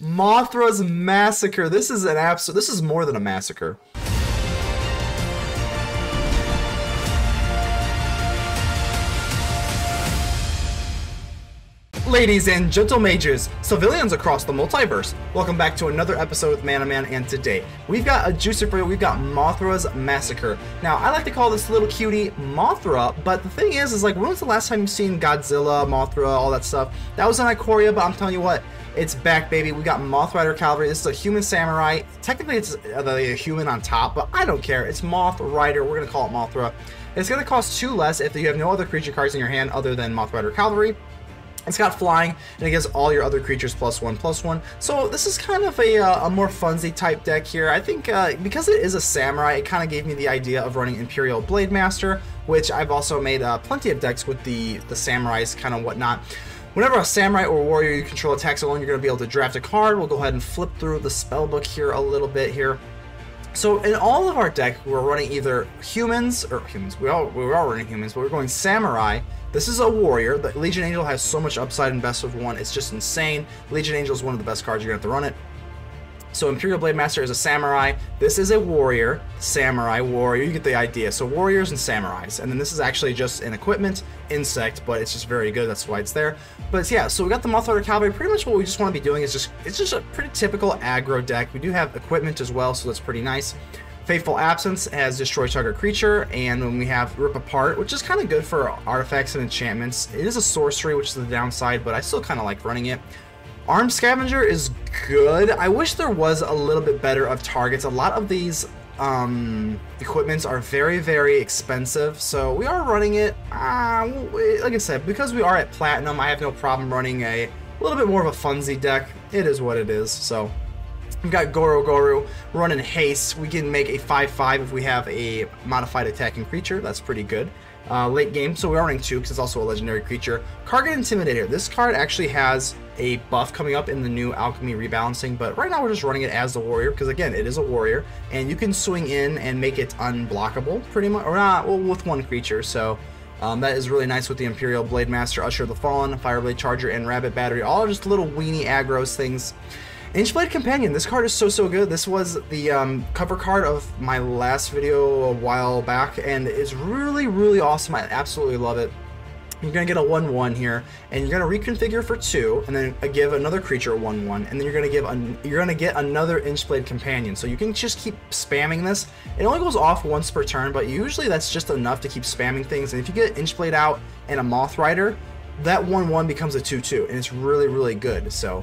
Mothra's Massacre. This is an absolute. This is more than a massacre. Ladies and gentle mages, civilians across the multiverse, welcome back to another episode with Mana Man, and today we've got a juicy for you. We've got Mothra's Massacre. Now, I like to call this little cutie Mothra, but the thing is like, when was the last time you've seen Godzilla, Mothra, all that stuff? That was in Ikoria, but I'm telling you what, it's back, baby. We got Mothrider Cavalry. This is a human samurai. Technically, it's a human on top, but I don't care. It's Mothrider. We're going to call it Mothra. It's going to cost 2 less if you have no other creature cards in your hand other than Mothrider Cavalry. It's got flying, and it gives all your other creatures +1/+1. So this is kind of a more funsy type deck here. I think because it is a samurai, it kind of gave me the idea of running Imperial Blademaster, which I've also made plenty of decks with the samurais kind of whatnot. Whenever a samurai or warrior you control attacks alone, you're going to be able to draft a card. We'll go ahead and flip through the spellbook here a little bit here. So in all of our deck, we're running either humans, we're all running humans, but we're going samurai. This is a warrior. The Legion Angel has so much upside in best of 1, it's just insane. Legion Angel is one of the best cards, you're going to have to run it. So Imperial Blademaster is a samurai. This is a warrior, samurai, warrior, you get the idea. So warriors and samurais. And then this is actually just an equipment, insect, but it's just very good, that's why it's there. But yeah, so we got the Mothrider Cavalry. Pretty much what we just want to be doing is it's just a pretty typical aggro deck. We do have equipment as well, so that's pretty nice. Fateful Absence has Destroy Target Creature, and then we have Rip Apart, which is kind of good for artifacts and enchantments. It is a sorcery, which is the downside, but I still kind of like running it. Arms Scavenger is good. I wish there was a little bit better of targets. A lot of these equipments are very, very expensive, so we are running it. Like I said, because we are at Platinum, I have no problem running a little bit more of a funsy deck. It is what it is, so... We've got Goro-Goro running haste. We can make a 5/5 if we have a modified attacking creature. That's pretty good. Late game, so we are running 2 because it's also a legendary creature. Kargan Intimidator. This card actually has a buff coming up in the new Alchemy rebalancing, but right now we're just running it as the warrior because, again, it is a warrior, and you can swing in and make it unblockable, pretty much, or not, well, with 1 creature, so... that is really nice with the Imperial Blademaster, Usher the Fallen, Fireblade Charger, and Rabbit Battery. All just little weenie aggros things. Inchblade Companion, this card is so good. This was the cover card of my last video a while back, and it's really awesome. I absolutely love it. You're going to get a 1/1 here, and you're going to reconfigure for 2, and then give another creature a 1/1, and then you're going to get another Inchblade Companion. So you can just keep spamming this. It only goes off once per turn, but usually that's just enough to keep spamming things. And if you get Inchblade out and a Mothrider, that 1/1 becomes a 2/2, and it's really good. So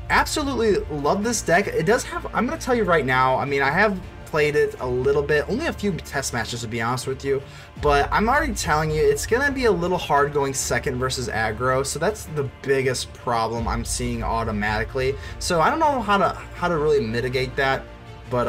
absolutely love this deck. It does have, I'm going to tell you right now, I mean, I have played it a little bit, only a few test matches to be honest with you, but I'm already telling you it's going to be a little hard going second versus aggro, so that's the biggest problem I'm seeing automatically. So I don't know how to really mitigate that, but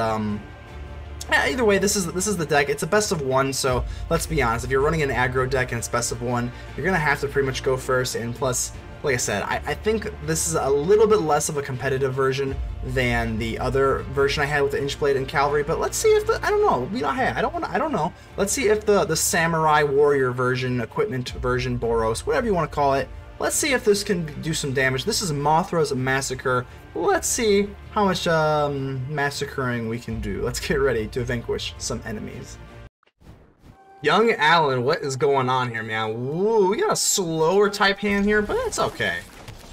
yeah, either way, this is the deck. It's a best of 1, so let's be honest, if you're running an aggro deck and it's best of 1, you're going to have to pretty much go first, and plus, like I said, I think this is a little bit less of a competitive version than the other version I had with the Inchblade and Cavalry, but let's see if I don't know, I don't know. Let's see if the Samurai Warrior version, equipment version, Boros, whatever you want to call it, let's see if this can do some damage. This is Mothra's Massacre. Let's see how much massacring we can do. Let's get ready to vanquish some enemies. Young Allen, what is going on here, man? Ooh, we got a slower type hand here, but it's okay.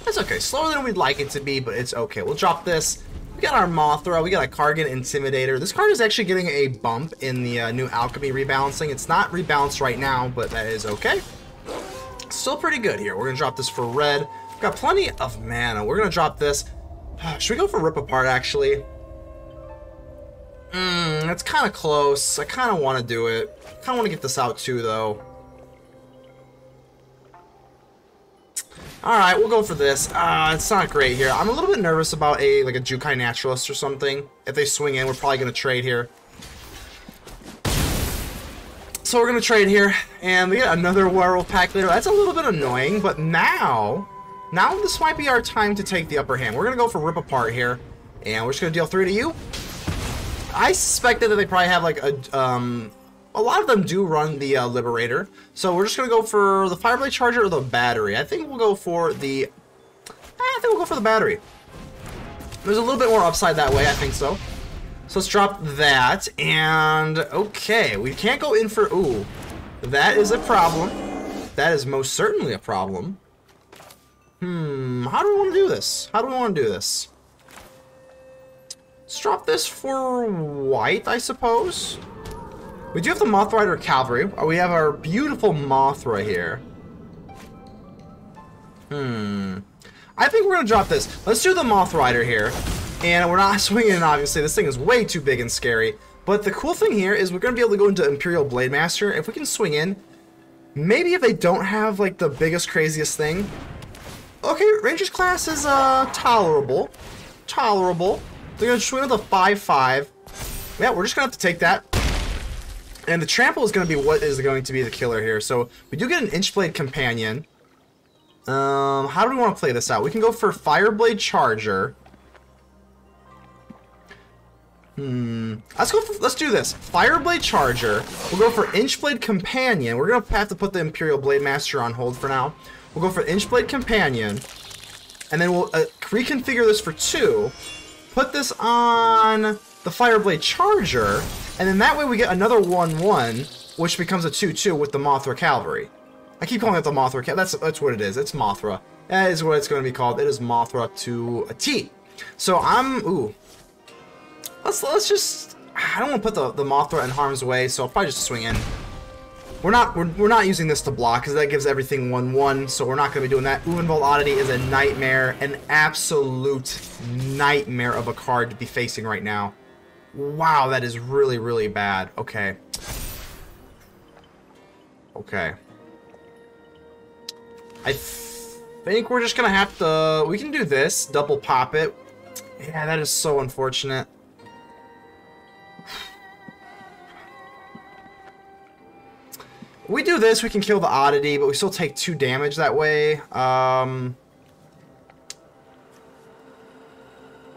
It's okay. Slower than we'd like it to be, but it's okay. We'll drop this. We got our Mothra. We got a Kargan Intimidator. This card is actually getting a bump in the new Alchemy rebalancing. It's not rebalanced right now, but that is okay. Still pretty good here. We're going to drop this for red. We've got plenty of mana. We're going to drop this. Should we go for Rip Apart, actually? That's kind of close. I kind of want to do it. I kind of want to get this out too, though. Alright, we'll go for this. It's not great here. I'm a little bit nervous about like a Jukai Naturalist or something. If they swing in, we're probably going to trade here. So we're going to trade here, and we get another Werewolf Pack later. That's a little bit annoying, but now this might be our time to take the upper hand. We're going to go for Rip Apart here, and we're just going to deal 3 to you. I suspected that they probably have like a lot of them do run the Liberator, so we're just gonna go for the Fireblade Charger or the Battery. I think we'll go for the battery. There's a little bit more upside that way, I think so. So let's drop that, and okay, we can't go in for, ooh, that is a problem. That is most certainly a problem. How do we want to do this? How do we want to do this? Let's drop this for white, I suppose. We do have the Mothrider Cavalry. We have our beautiful Mothra here. I think we're going to drop this. Let's do the Mothrider here. And we're not swinging in, obviously. This thing is way too big and scary. But the cool thing here is we're going to be able to go into Imperial Blademaster. If we can swing in, maybe if they don't have, like, the biggest, craziest thing. Okay, Ranger's class is, tolerable. Tolerable. They're going to swing with a 5-5. Yeah, we're just going to have to take that. And the trample is going to be what is going to be the killer here. So we do get an Inchblade Companion. How do we want to play this out? We can go for Fireblade Charger. Let's do this. Fireblade Charger. We'll go for Inchblade Companion. We're going to have to put the Imperial Blademaster on hold for now. We'll go for Inchblade Companion. And then we'll reconfigure this for 2. Put this on the Fireblade Charger. And then that way we get another 1-1, which becomes a 2-2 with the Mothra Cavalry. I keep calling it the Mothra Cavalry. That's what it is. It's Mothra. That is what it's going to be called. It is Mothra to a T. So ooh. Let's just, I don't want to put the Mothra in harm's way, so I'll probably just swing in. We're not using this to block, because that gives everything 1-1, so we're not going to be doing that. Uvenvolt Oddity is a nightmare, an absolute nightmare of a card to be facing right now. Wow, that is really, really bad. Okay. Okay. I think we're just going to have to, we can do this, double pop it. Yeah, that is so unfortunate. We do this, we can kill the Oddity, but we still take 2 damage that way. I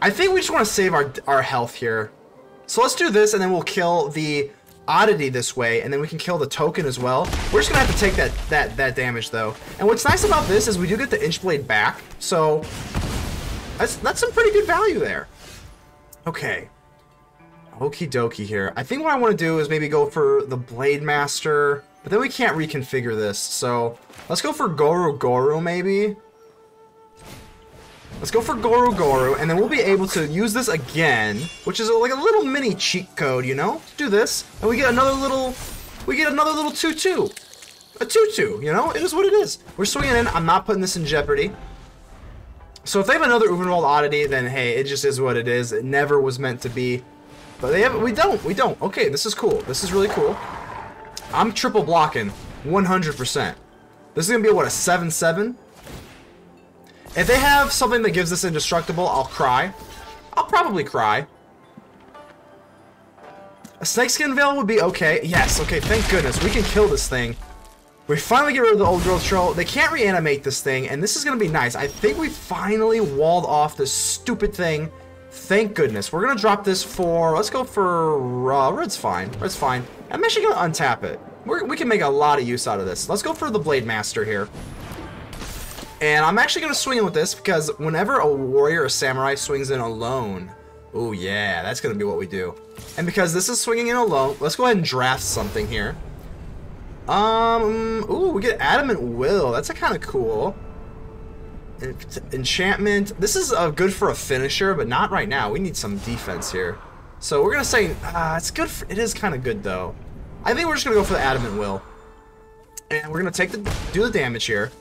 think we just want to save our health here. So let's do this, and then we'll kill the Oddity this way, and then we can kill the token as well. We're just going to have to take that damage, though. And what's nice about this is we do get the Inchblade back, so that's some pretty good value there. Okay. Okie dokie here. I think what I want to do is maybe go for the Blademaster, but then we can't reconfigure this, so let's go for Goro-Goro maybe. Let's go for Goro-Goro, and then we'll be able to use this again, which is like a little mini cheat code, you know? Do this, and we get another little 2-2. A 2-2, you know? It is what it is. We're swinging in. I'm not putting this in jeopardy. So if they have another Uvenvolt Oddity, then hey, it just is what it is. It never was meant to be. But we don't. Okay, this is cool. This is really cool. I'm triple blocking 100%. This is going to be, what, a 7-7? If they have something that gives this indestructible, I'll cry. I'll probably cry. A Snakeskin Veil would be okay. Yes, okay, thank goodness. We can kill this thing. We finally get rid of the Old Growth Troll. They can't reanimate this thing, and this is going to be nice. I think we finally walled off this stupid thing. Thank goodness. We're going to drop this for... Let's go for... Red's fine. Red's fine. I'm actually going to untap it. We can make a lot of use out of this. Let's go for the Blademaster here. And I'm actually going to swing in with this because whenever a warrior or samurai swings in alone... Oh yeah, that's going to be what we do. And because this is swinging in alone, let's go ahead and draft something here. Ooh, we get Adamant Will. That's kind of cool. Enchantment. This is good for a finisher, but not right now. We need some defense here. So we're gonna say it's good. It is kind of good though. I think we're just gonna go for the Adamant Will, and we're gonna do the damage here.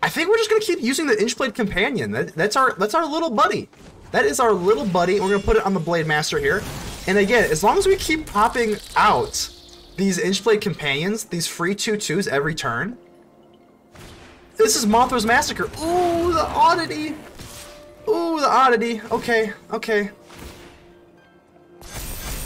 I think we're just gonna keep using the Inchblade Companion. That's our little buddy. That is our little buddy. We're gonna put it on the Blademaster here, and again, as long as we keep popping out these Inchblade Companions, these free 2-2s every turn. This is Mothra's Massacre. Ooh, the Oddity. Ooh, the Oddity. Okay, okay.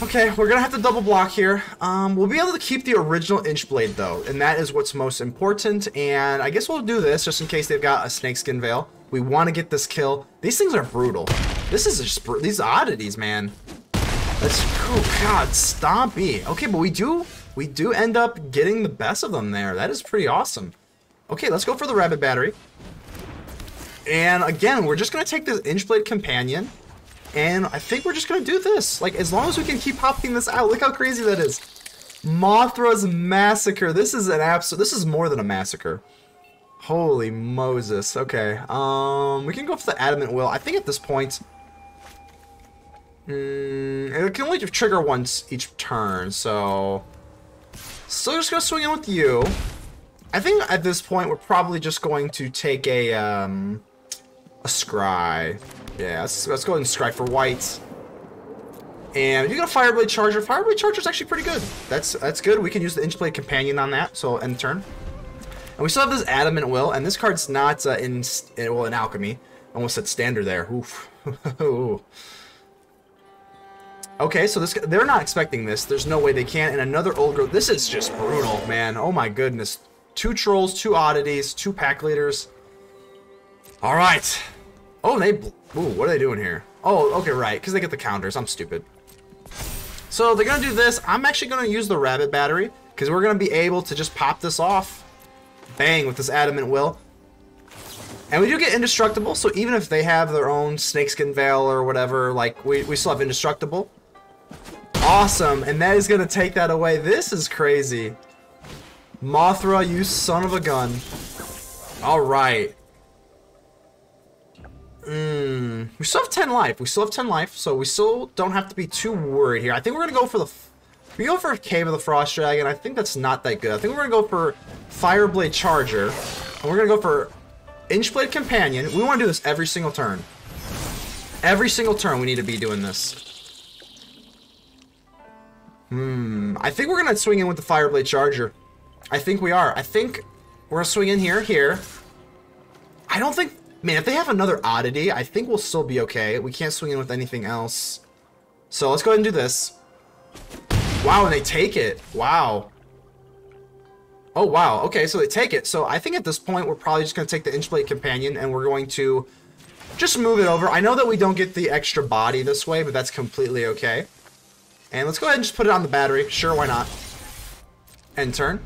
Okay, we're gonna have to double block here. We'll be able to keep the original Inchblade though, and that is what's most important. And I guess we'll do this just in case they've got a Snakeskin Veil. We want to get this kill. These things are brutal. This is just these Oddities, man. That's oh god, stompy. Okay, but we do end up getting the best of them there. That is pretty awesome. Okay, let's go for the Rabbit Battery. And again, we're just going to take this Inchblade Companion, and I think we're just going to do this. Like, as long as we can keep popping this out. Look how crazy that is. MOTHRA'S Massacre. This is an absolute, this is more than a massacre. Holy Moses. Okay, we can go for the Adamant Will. I think at this point, it can only trigger once each turn, so still just going to swing in with you. I think at this point, we're probably just going to take a scry. Yeah, let's go ahead and scry for white. And you got a Fireblade Charger. Fireblade Charger is actually pretty good. That's good. We can use the Inchblade Companion on that. So end turn. And we still have this Adamant Will, and this card's not in Alchemy. Almost said standard there. Oof. Okay, so they're not expecting this. There's no way they can. And another Old Growth. This is just brutal, man. Oh my goodness. 2 Trolls, 2 Oddities, 2 Pack Leaders. All right. Oh, what are they doing here? Oh, okay, right, because they get the counters. I'm stupid. So they're going to do this. I'm actually going to use the Rabbit Battery, because we're going to be able to just pop this off. Bang, with this Adamant Will. And we do get Indestructible, so even if they have their own Snakeskin Veil or whatever, like, we still have Indestructible. Awesome, and that is going to take that away. This is crazy. Mothra, you son of a gun. Alright. We still have 10 life. We still have 10 life, so we still don't have to be too worried here. I think we're going to go for the... We go for Cave of the Frost Dragon. I think that's not that good. I think we're going to go for Fireblade Charger. And we're going to go for Inchblade Companion. We want to do this every single turn. Every single turn we need to be doing this. I think we're going to swing in with the Fireblade Charger. I think we are. I think we're going to swing in here. I don't think... Man, if they have another Oddity, I think we'll still be okay. We can't swing in with anything else. So let's go ahead and do this. Wow, and they take it. Wow. Oh, wow. Okay, so they take it. So I think at this point, we're probably just going to take the Inchblade Companion, and we're going to just move it over. I know that we don't get the extra body this way, but that's completely okay. And let's go ahead and just put it on the battery. Sure, why not? End turn.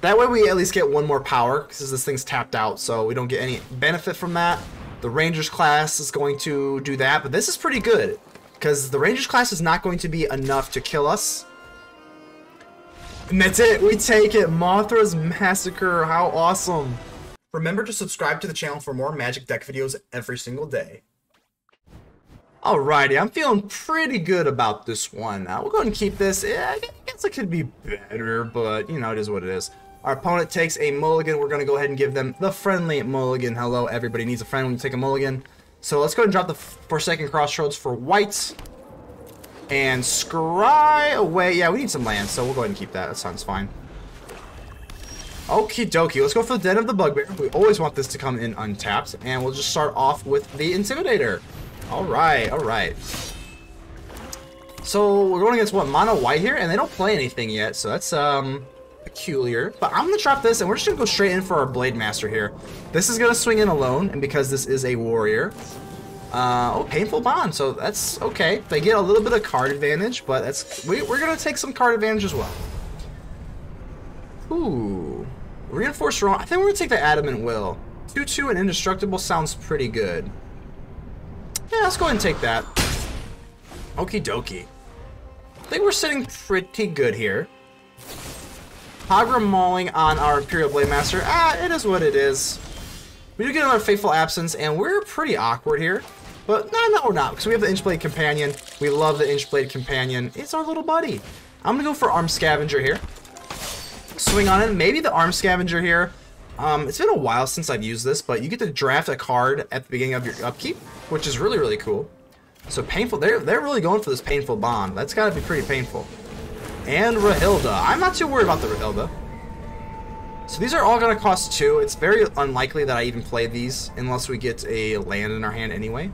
That way we at least get one more power, because this thing's tapped out, so we don't get any benefit from that. The Rangers class is going to do that, but this is pretty good, because the Rangers class is not going to be enough to kill us. And that's it, we take it. Mothra's Massacre, how awesome. Remember to subscribe to the channel for more Magic deck videos every single day. Alrighty, I'm feeling pretty good about this one. We'll go ahead and keep this. I guess it could be better, but you know, it is what it is. Our opponent takes a mulligan. We're going to go ahead and give them the friendly mulligan. Hello, everybody needs a friend when you take a mulligan. So let's go ahead and drop the Forsaken Crossroads for white. And scry away. Yeah, we need some land, so we'll go ahead and keep that. That sounds fine. Okie dokie. Let's go for the Den of the Bugbear. We always want this to come in untapped. And we'll just start off with the Intimidator. Alright, alright. So we're going against what, mono white here? And they don't play anything yet, so that's peculiar. But I'm going to drop this, and we're just going to go straight in for our Blademaster here. This is going to swing in alone, and because this is a warrior. Oh, Painful Bond, so that's okay. They get a little bit of card advantage, but that's we're going to take some card advantage as well. Ooh. Reinforced Roan. I think we're going to take the Adamant Will. 2/2 and Indestructible sounds pretty good. Yeah, let's go ahead and take that. Okie dokie. I think we're sitting pretty good here. Hagra Mauling on our Imperial Blademaster. It is what it is. We do get another Fateful Absence, and we're pretty awkward here. But no, we're not, because we have the Inchblade Companion. We love the Inchblade Companion. It's our little buddy. I'm going to go for Arms Scavenger here. Swing on it. Maybe the Arms Scavenger here. It's been a while since I've used this, but you get to draft a card at the beginning of your upkeep, which is really, really cool. So Painful, they're really going for this Painful Bond. That's got to be pretty painful. And Rahilda. I'm not too worried about the Rahilda. So these are all going to cost 2. It's very unlikely that I even play these unless we get a land in our hand anyway.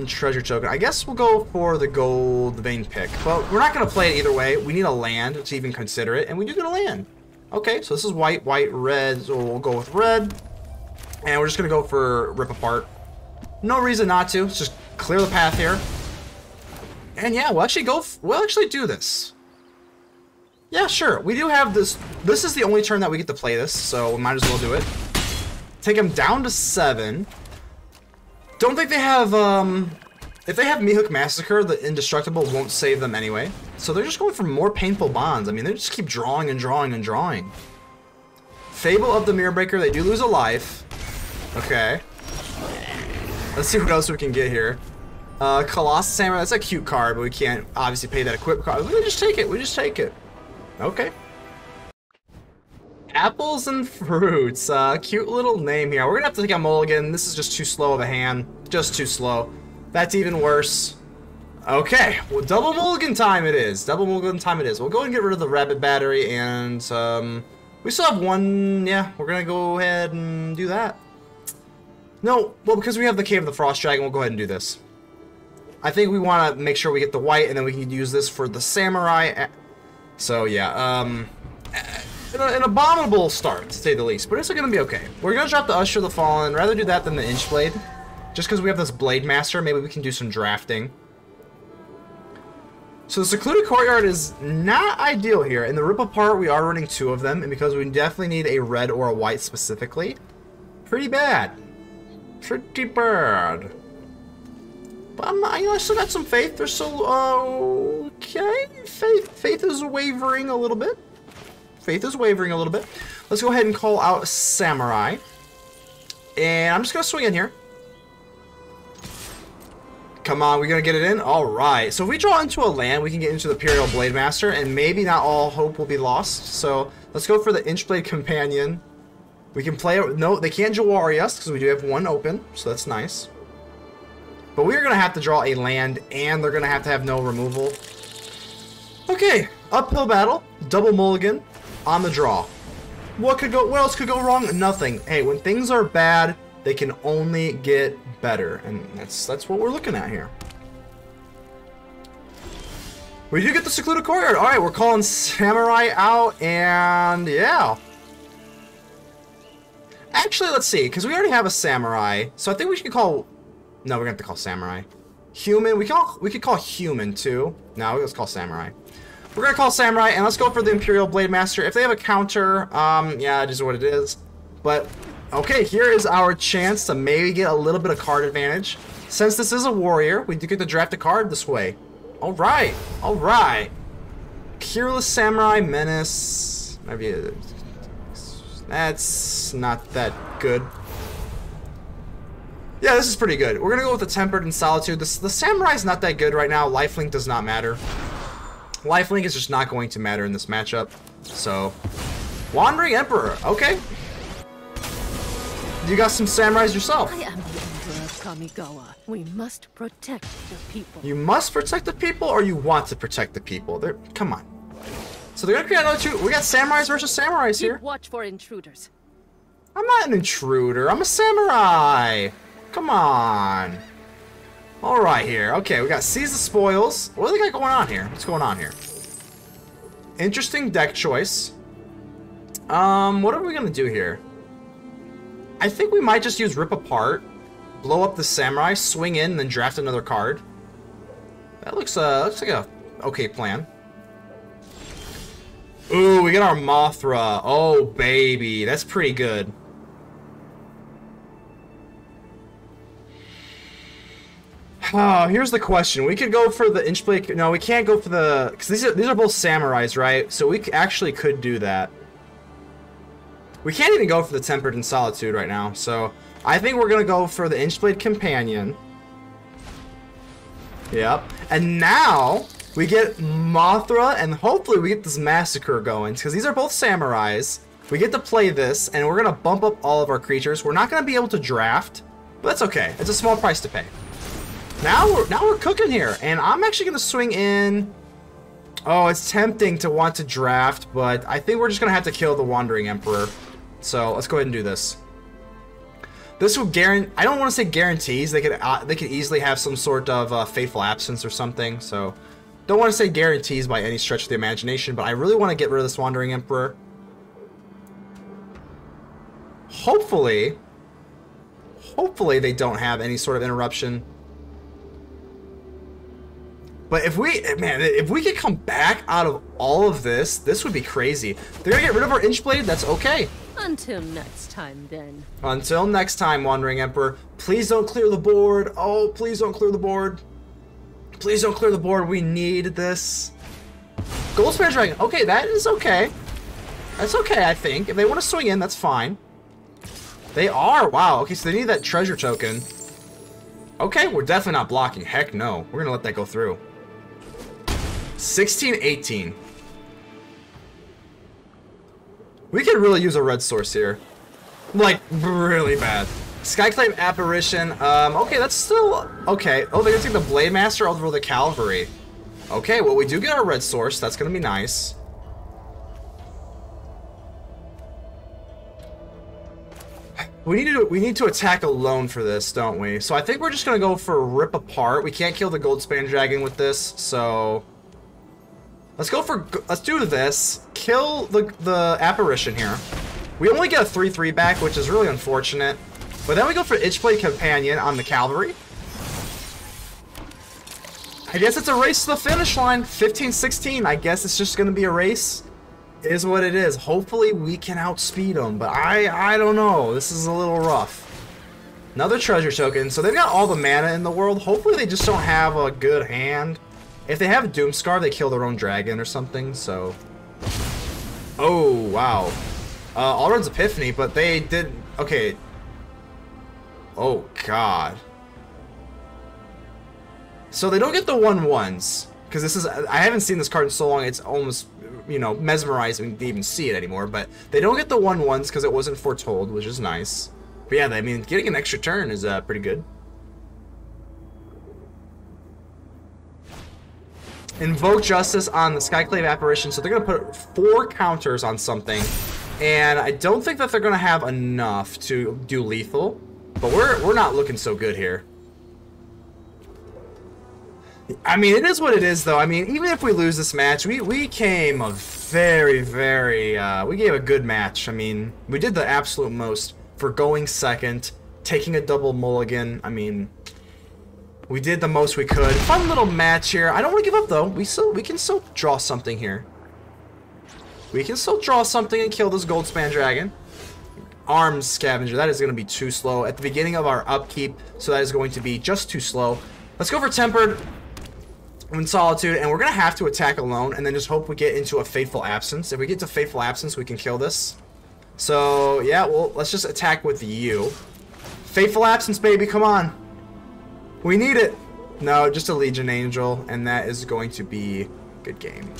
Treasure Token. I guess we'll go for the gold vein pick. But we're not going to play it either way. We need a land to even consider it, and we do get a land. Okay, so this is white, red, so we'll go with red. And we're just going to go for Rip Apart. No reason not to. Let's just clear the path here. And yeah, we'll actually do this. Yeah, sure. We do have this. This is the only turn that we get to play this, so we might as well do it. Take him down to 7. Don't think they have, if they have Mythic Massacre, the Indestructible won't save them anyway. So they're just going for more Painful Bonds. I mean, they just keep drawing and drawing and drawing. Fable of the Mirror Breaker, they do lose a life. Okay. Let's see what else we can get here. Colossus Samurai, that's a cute card, but we can't obviously pay that equip card. We just take it, we just take it. Okay. Apples and fruits. Cute little name here. We're gonna have to take a mulligan. This is just too slow of a hand. Just too slow. That's even worse. Okay. Well, double mulligan time it is. Double mulligan time it is. We'll go and get rid of the rabbit battery and we still have one. Yeah, we're gonna go ahead and do that. No, well, because we have the Cave of the Frost Dragon, we'll go ahead and do this. I think we want to make sure we get the white, and then we can use this for the samurai. So yeah, an abominable start, to say the least, but it's going to be okay. We're going to drop the Usher the Fallen. Rather do that than the Inchblade. Just because we have this Blademaster, maybe we can do some drafting. So the Secluded Courtyard is not ideal here. In the Rip Apart, we are running 2 of them, and because we definitely need a red or a white specifically, pretty bad. Pretty bad. But I still got some faith. There's still, okay. Faith is wavering a little bit. Faith is wavering a little bit. Let's go ahead and call out Samurai. And I'm just going to swing in here. Come on, we're going to get it in? Alright. So if we draw into a land, we can get into the Imperial Blademaster, and maybe not all hope will be lost. So let's go for the Inchblade Companion. We can play it. No, they can't Jawari us because we do have 1 open, so that's nice. But we're going to have to draw a land, and they're going to have no removal. Okay, uphill battle, double mulligan on the draw. What else could go wrong? Nothing. Hey, when things are bad, they can only get better, and that's what we're looking at here. We do get the Secluded Courtyard. All right, we're calling Samurai out, and yeah. Actually, let's see, because we already have a Samurai, so I think we should call. No, we're gonna have to call Samurai. Human. We could call Human too. No, let's call Samurai. We're gonna call Samurai, and let's go for the Imperial Blademaster. If they have a counter, yeah, it is what it is. But okay, here is our chance to maybe get a little bit of card advantage. Since this is a warrior, we do get to draft a card this way. All right, all right. Careless Samurai Menace. Maybe that's not that good. Yeah, this is pretty good. We're going to go with the Tempered and Solitude. The Samurai's not that good right now. Lifelink does not matter. Lifelink is just not going to matter in this matchup. So, Wandering Emperor. Okay. You got some Samurais yourself. I am the Emperor of Kamigawa. We must protect the people. You must protect the people, or you want to protect the people? Come on. So they're going to create another 2. We got Samurais versus Samurais here. Keep watch for intruders. I'm not an intruder. I'm a Samurai. Come on. Alright here. Okay, we got Seize the Spoils. What do they got going on here? What's going on here? Interesting deck choice. What are we going to do here? I think we might just use Rip Apart, blow up the Samurai, swing in, and then draft another card. That looks like a okay plan. Ooh, we got our Mothra. Oh, baby. That's pretty good. Oh, here's the question. We could go for the Inchblade. No, we can't go for the... Because these are both Samurais, right? So we actually could do that. We can't even go for the Tempered and Solitude right now. So I think we're going to go for the Inchblade Companion. Yep. And now we get Mothra, and hopefully we get this Massacre going. Because these are both Samurais. We get to play this, and we're going to bump up all of our creatures. We're not going to be able to draft, but that's okay. It's a small price to pay. Now we're cooking here, and I'm actually going to swing in. Oh, it's tempting to want to draft, but I think we're just going to have to kill the Wandering Emperor. So let's go ahead and do this. This will guarantee. I don't want to say guarantees. They could easily have some sort of Fateful Absence or something. So don't want to say guarantees by any stretch of the imagination, but I really want to get rid of this Wandering Emperor. Hopefully they don't have any sort of interruption. But if we could come back out of all of this, this would be crazy. They're gonna get rid of our Inchblade, that's okay. Until next time, then. Until next time, Wandering Emperor. Please don't clear the board. Oh, please don't clear the board. Please don't clear the board. We need this. Goldspan Dragon. Okay, that is okay. That's okay, I think. If they want to swing in, that's fine. They are. Wow. Okay, so they need that treasure token. Okay, we're definitely not blocking. Heck no. We're going to let that go through. 16-18. We could really use a red source here. Like, really bad. Skyclave Apparition. Okay, that's still... Okay. Oh, they're going to take the Blademaster over the Cavalry. Okay, well, we do get our red source. That's going to be nice. We need to attack alone for this, don't we? So I think we're just going to go for Rip Apart. We can't kill the Goldspan Dragon with this, so... Let's do this. Kill the Apparition here. We only get a 3/3 back, which is really unfortunate. But then we go for Inchblade Companion on the Cavalry. I guess it's a race to the finish line. 15-16. I guess it's just going to be a race. It is what it is. Hopefully we can outspeed them, but I don't know. This is a little rough. Another treasure token. So they've got all the mana in the world. Hopefully they just don't have a good hand. If they have Doomscar, they kill their own dragon or something, so... Oh, wow. Alrund's Epiphany, but they did... Okay. Oh, God. So they don't get the 1/1s. Because this is... I haven't seen this card in so long, it's almost, you know, mesmerizing to even see it anymore. But they don't get the 1/1s because it wasn't foretold, which is nice. But yeah, I mean, getting an extra turn is pretty good. Invoke Justice on the Skyclave Apparition, so they're going to put 4 counters on something, and I don't think that they're going to have enough to do lethal, but we're not looking so good here. I mean, it is what it is, though. I mean, even if we lose this match, we came a very, we gave a good match. I mean, we did the absolute most for going second, taking a double mulligan. I mean... We did the most we could. Fun little match here. I don't want to give up though. We can still draw something here. We can still draw something and kill this Goldspan Dragon. Arms Scavenger. That is going to be too slow at the beginning of our upkeep, so that is going to be just too slow. Let's go for Tempered in Solitude, and we're going to have to attack alone and then just hope we get into a Fateful Absence. If we get to Fateful Absence, we can kill this. So, yeah, well, let's just attack with you. Fateful Absence, baby, come on. We need it. No, just a Legion Angel, and that is going to be a good game.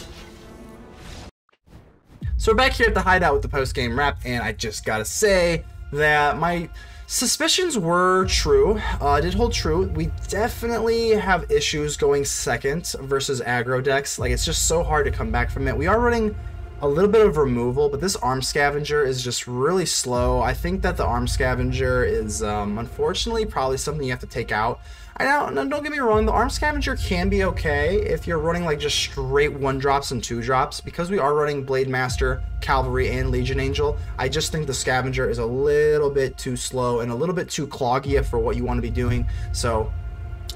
So we're back here at the hideout with the post-game wrap, and I just gotta say that my suspicions were true. Did hold true. We definitely have issues going second versus aggro decks. Like, it's just so hard to come back from it. We are running a little bit of removal, but this Arms Scavenger is just really slow. I think that the Arms Scavenger is, unfortunately, probably something you have to take out. Don't get me wrong, the Arms Scavenger can be okay if you're running like just straight 1-drops and 2-drops. Because we are running Blademaster, Cavalry, and Legion Angel, I just think the Scavenger is a little bit too slow and a little bit too cloggy for what you want to be doing. So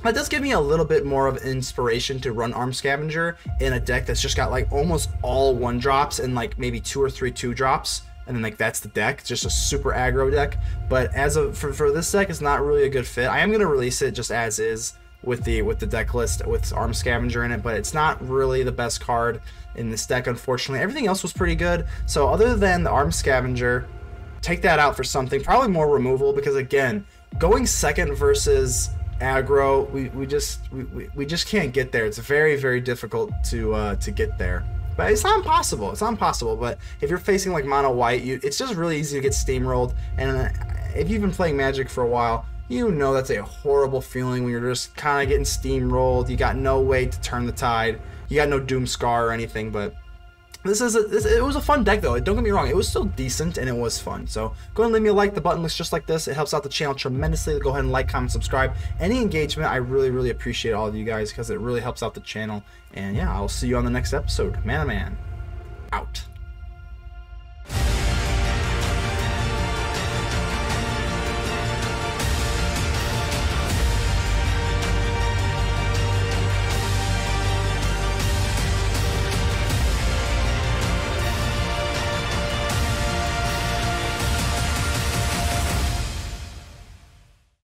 that does give me a little bit more of inspiration to run Arms Scavenger in a deck that's just got like almost all 1-drops and like maybe 2 or 3 2-drops. And then like that's the deck. It's just a super aggro deck. But as of for this deck, it's not really a good fit. I am gonna release it just as is with the deck list with Arms Scavenger in it, but it's not really the best card in this deck, unfortunately. Everything else was pretty good. So other than the Arms Scavenger, take that out for something, probably more removal, because again, going second versus aggro, we just can't get there. It's very, very difficult to get there. But it's not impossible. It's not impossible. But if you're facing like mono white, it's just really easy to get steamrolled. And if you've been playing Magic for a while, you know that's a horrible feeling when you're just kind of getting steamrolled. You got no way to turn the tide. You got no Doomscar or anything. But it was a fun deck though. Don't get me wrong. It was still decent and it was fun. So go ahead and leave me a like. The button looks just like this. It helps out the channel tremendously. Go ahead and like, comment, subscribe. Any engagement, I really, really appreciate all of you guys because it really helps out the channel. And yeah, I'll see you on the next episode. Man, out.